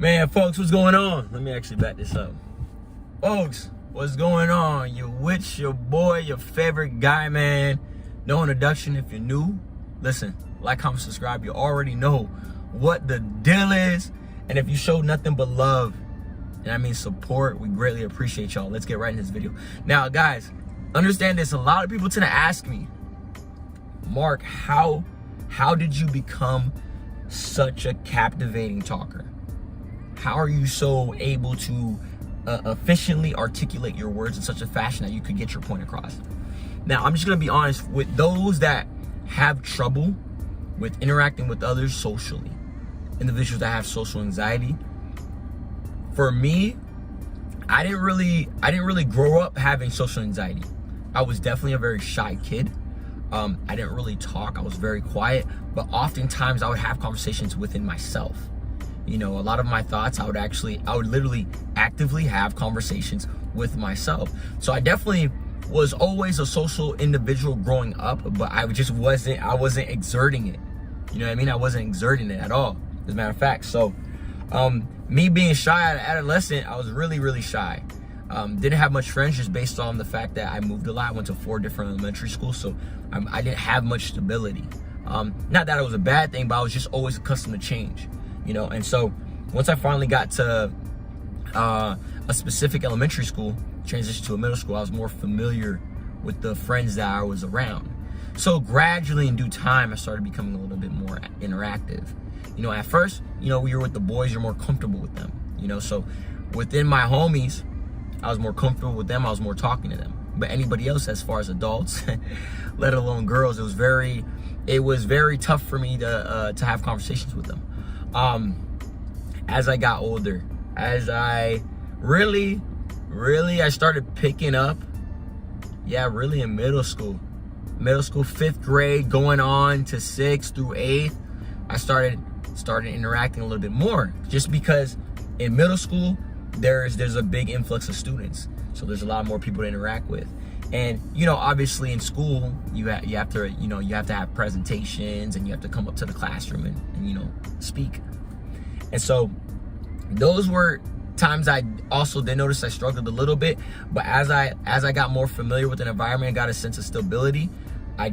Man, folks, what's going on? Let me actually back this up. Folks, what's going on? You with your boy, your favorite guy, man. No introduction if you're new. Listen, like, comment, subscribe. You already know what the deal is. And if you show nothing but love, and I mean support, we greatly appreciate y'all. Let's get right into this video. Now, guys, understand this. A lot of people tend to ask me, Mark, how did you become such a captivating talker? How are you so able to efficiently articulate your words in such a fashion that you could get your point across? Now, I'm just gonna be honest with those that have trouble with interacting with others socially, individuals that have social anxiety. For me, I didn't really grow up having social anxiety. I was definitely a very shy kid. I didn't really talk. I was very quiet, but oftentimes I would have conversations within myself. You know, a lot of my thoughts, I would literally actively have conversations with myself. So I definitely was always a social individual growing up, but I wasn't exerting it. You know what I mean? I wasn't exerting it at all, as a matter of fact. So me being shy at an adolescent, I was really shy. Didn't have much friends just based on the fact that I moved a lot. I went to 4 different elementary schools, so I didn't have much stability. Not that it was a bad thing, but I was just always accustomed to change. You know, and so once I finally got to a specific elementary school, transitioned to a middle school, I was more familiar with the friends that I was around. So gradually, in due time, I started becoming a little bit more interactive. You know, at first, you know, we were with the boys, you're more comfortable with them. You know, so within my homies, I was more comfortable with them, I was more talking to them. But anybody else, as far as adults, let alone girls, it was very tough for me to have conversations with them. As I got older, as I really I started picking up, really in middle school, 5th grade, going on to 6th through 8th, I started interacting a little bit more, just because in middle school there's a big influx of students, so there's a lot more people to interact with. And you know, obviously in school you have to have presentations, and you have to come up to the classroom and you know, speak. And so those were times I also did notice I struggled a little bit, but as I got more familiar with an environment and got a sense of stability, I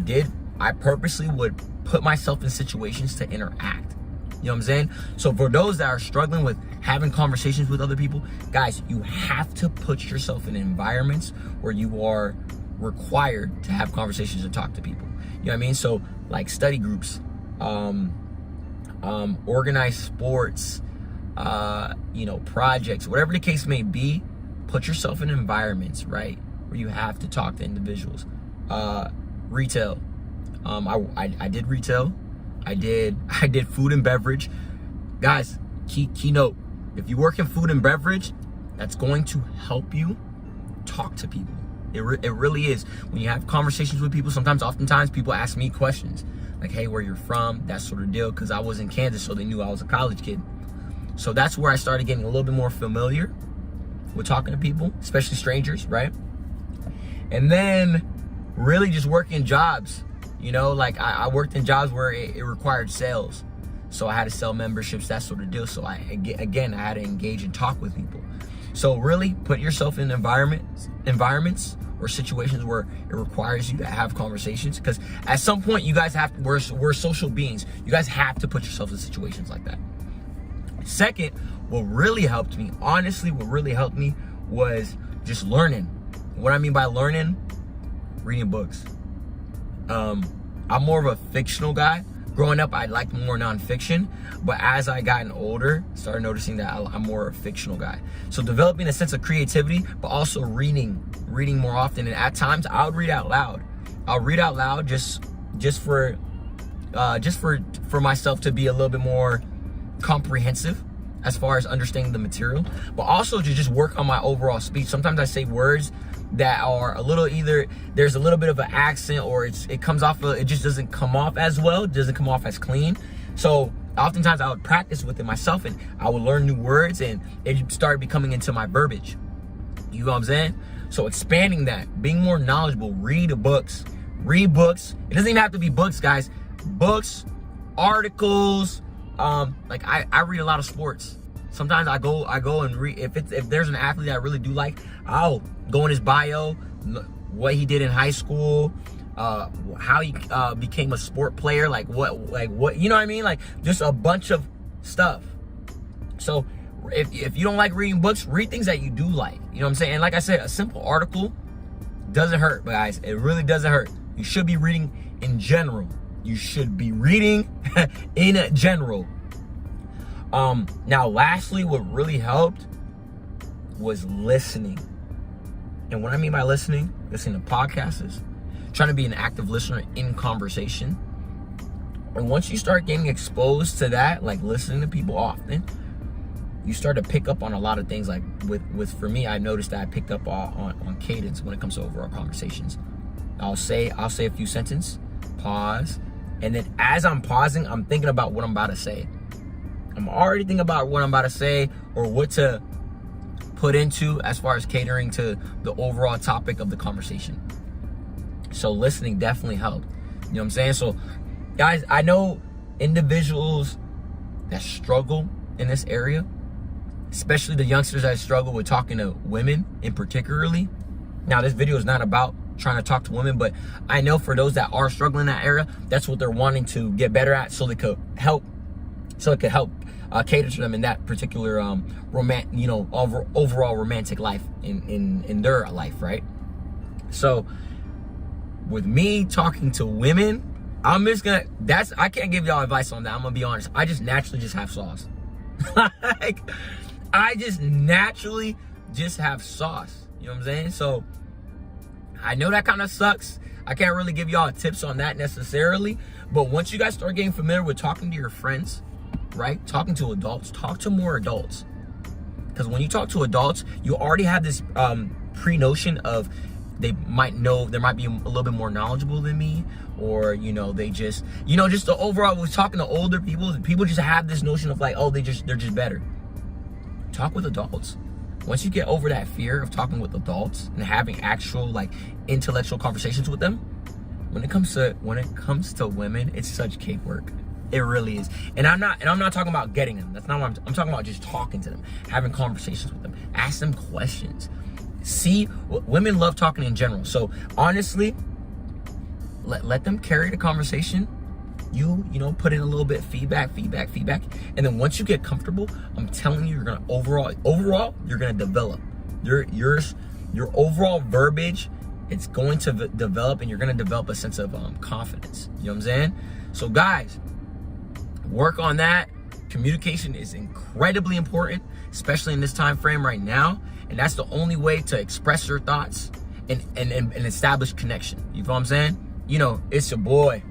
purposely would put myself in situations to interact. You know what I'm saying? So for those that are struggling with having conversations with other people, guys, you have to put yourself in environments where you are required to have conversations and talk to people. You know what I mean? So like study groups, organized sports, you know, projects, whatever the case may be, put yourself in environments, right, where you have to talk to individuals. Retail. I did retail. I did food and beverage. Guys, keynote. If you work in food and beverage, that's going to help you talk to people. It really is. When you have conversations with people, oftentimes people ask me questions like, hey, where you're from, that sort of deal, because I was in Kansas, so they knew I was a college kid. So that's where I started getting a little bit more familiar with talking to people, especially strangers, right? And then really just working jobs. You know, like I worked in jobs where it required sales. So I had to sell memberships, that sort of deal. So I had to engage and talk with people. So really put yourself in environments or situations where it requires you to have conversations. Because at some point, you guys we're social beings. You guys have to put yourself in situations like that. Second, what really helped me was just learning. What I mean by learning, reading books. I'm more of a fictional guy. Growing up, I liked more nonfiction, but as I gotten older, started noticing that I'm more a fictional guy. So developing a sense of creativity, but also reading more often. And at times, I would read out loud. I'll read out loud just for myself to be a little bit more comprehensive as far as understanding the material, but also to just work on my overall speech. Sometimes I say words that are a little, either there's a little bit of an accent, or it just doesn't come off as well, it doesn't come off as clean. So oftentimes I would practice with it myself, and I would learn new words, and it started becoming into my verbiage. You know what I'm saying? So expanding that, being more knowledgeable, read books. It doesn't even have to be books, guys. Books, articles, like I read a lot of sports. Sometimes I go and read, if there's an athlete I really do like, I'll go in his bio, what he did in high school, how he became a sport player, like what, you know what I mean? Like just a bunch of stuff. So if you don't like reading books, read things that you do like. You know what I'm saying? And like I said, a simple article doesn't hurt, guys. It really doesn't hurt. You should be reading in general. You should be reading in general. Now, lastly, what really helped was listening. And what I mean by listening to podcasts, trying to be an active listener in conversation. And once you start getting exposed to that, like listening to people often, you start to pick up on a lot of things. Like with for me, I noticed that I picked up on cadence when it comes to overall conversations. I'll say a few sentences, pause, and then as I'm pausing, I'm thinking about what I'm about to say. I'm already thinking about what I'm about to say or what to put into as far as catering to the overall topic of the conversation. So listening definitely helped. You know what I'm saying? So guys, I know individuals that struggle in this area, especially the youngsters that struggle with talking to women in particularly. Now, this video is not about trying to talk to women, but I know for those that are struggling in that area, that's what they're wanting to get better at, so it could help cater to them in that particular overall romantic life in their life, right? So with me talking to women, I can't give y'all advice on that. I'm gonna be honest. I just naturally just have sauce. Like, I just naturally just have sauce. You know what I'm saying? So I know that kind of sucks. I can't really give y'all tips on that necessarily. But once you guys start getting familiar with talking to your friends, right? Talking to adults, talk to more adults. Because when you talk to adults, you already have this pre-notion of they might be a little bit more knowledgeable than me, or they just just the overall, with talking to older people just have this notion of like, oh, they're just better. Talk with adults. Once you get over that fear of talking with adults and having actual like intellectual conversations with them, when it comes to women, it's such cake work. It really is. And I'm not talking about getting them. That's not what I'm talking about. Just talking to them, having conversations with them, ask them questions. See, women love talking in general. So honestly, let them carry the conversation. You put in a little bit of feedback. And then once you get comfortable, I'm telling you, you're gonna overall, you're gonna develop. Your overall verbiage, it's going to develop, and you're gonna develop a sense of confidence. You know what I'm saying? So guys, work on that. Communication is incredibly important, especially in this time frame right now. And that's the only way to express your thoughts and establish connection. You know what I'm saying? It's your boy,